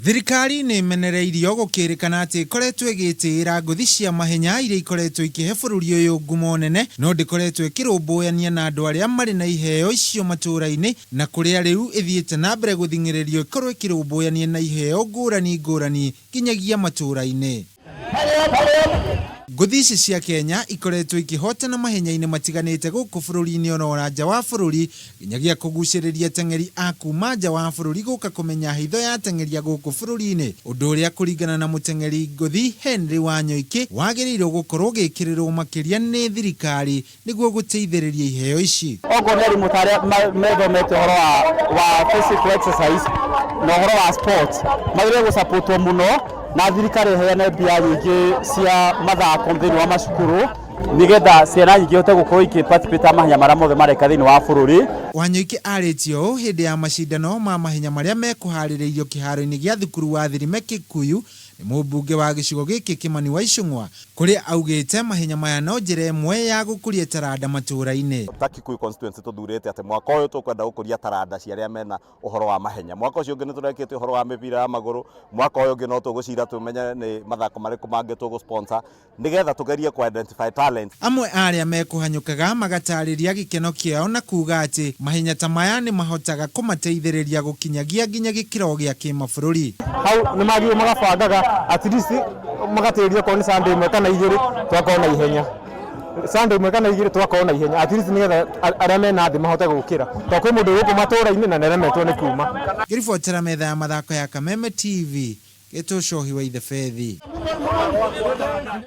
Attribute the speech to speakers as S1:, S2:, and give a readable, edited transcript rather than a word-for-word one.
S1: Thirikari nĩ imenereirio gũkĩrĩkana atĩ ikoretwo ĩgĩtĩĩra ngũthi cia mahenya iria ikoretwo ikĩhe bũrũri ũyũ ngumo nene, no ndĩkoretwo ĩkĩrũmbũyania na andũ arĩa marĩ na iheo icio matũũra-inĩ, na kũrĩa rĩu ĩthiĩte na mbere gũthing'ĩrĩrio ikorwo ĩkĩrũmbũyania na iheo ngũrani nginyagia matũũra-inĩ. Ngũthi ici cia Kenya ikoretwo ikĩhotana mahenya-inĩ matiganĩte gũkũ bũrũri-inĩ ona nja wa bũrũri, nginyagia kũgucĩrĩria ateng'eri a kuma nja wa bũrũri gũka kũmenya hitho ya ateng'eri a gũkũ bũrũri-inĩ, ũndũ ũrĩa kũringana na mũteng'eri ngũthi Henry Wanyoike wagĩrĩirwo gũkorwo gĩkĩrĩrwo makĩria nĩ thirikari nĩguo gũteithĩrĩria iheo ici.
S2: Okorwo nĩ arimũ arĩa methomete ũhoro wa physical exercise na ũhoro wa sports magĩrĩirwo gũsapotwo mũno na thirikari ĩheane mbia nyingĩ cia mathako thĩinĩ wa macukuru nĩgetha ciana nyingĩ ihote gũkorwo ikĩparticipate mahenya marĩa mothe mareka thĩinĩ wa bũrũri.
S1: Wanyoike arĩtie ũũ hĩndĩ ya macindano ma mahenya marĩa mekũharĩrĩirio kĩharo-inĩ gĩa thukuru wa Thirime Kikuyu nĩ mũmbunge wa gĩcigo gĩkĩ Kimani wa Icũng'wa, kũrĩa augĩte mahenya maya no njĩra ĩmwe ya gũkũria taranda matũũra-inĩ.
S3: Ta Kikuyu constituency tũthurĩte atĩ mwaka ũyũ tũkwenda gũkũria taranda cia arĩa mena ũhoro wa mahenya. Mwaka ũcio ũngĩ nĩ tũrekĩte ũhoro wa mĩbira ya magũrũ, mwaka ũyũ ũngĩ no tũgũcira tũmenye nĩ mathako marĩkũ mangĩ tũgũ-sponsor nĩgetha tũgerie ku-identify talent.
S1: Amwe arĩa mekũhanyũkaga magatarĩria gĩkeno kĩao na kuga atĩ mahenya ta maya nĩ mahotaga kũmateithĩrĩria gũkinyagia nginya gĩkĩro gĩa kĩmabũrũri.
S2: Hau nĩ magĩrĩirwo magabangaga at least magatĩrĩria okorwo nĩ Sunday ĩmwe kana igĩrĩ twakorwo na ihenya. Sunday ĩmwe kana igĩrĩ twakorwo na ihenya at least nĩgetha arĩa mena thĩ mahote gũkĩra. Tondũ kwĩ mũndũ gũkũ matũũra-inĩ na nĩaremetwo nĩ kuma.
S1: Ngĩribotera metha ya mathako ya Kameme TV, Gĩtũcohi wa Ithe Fethi.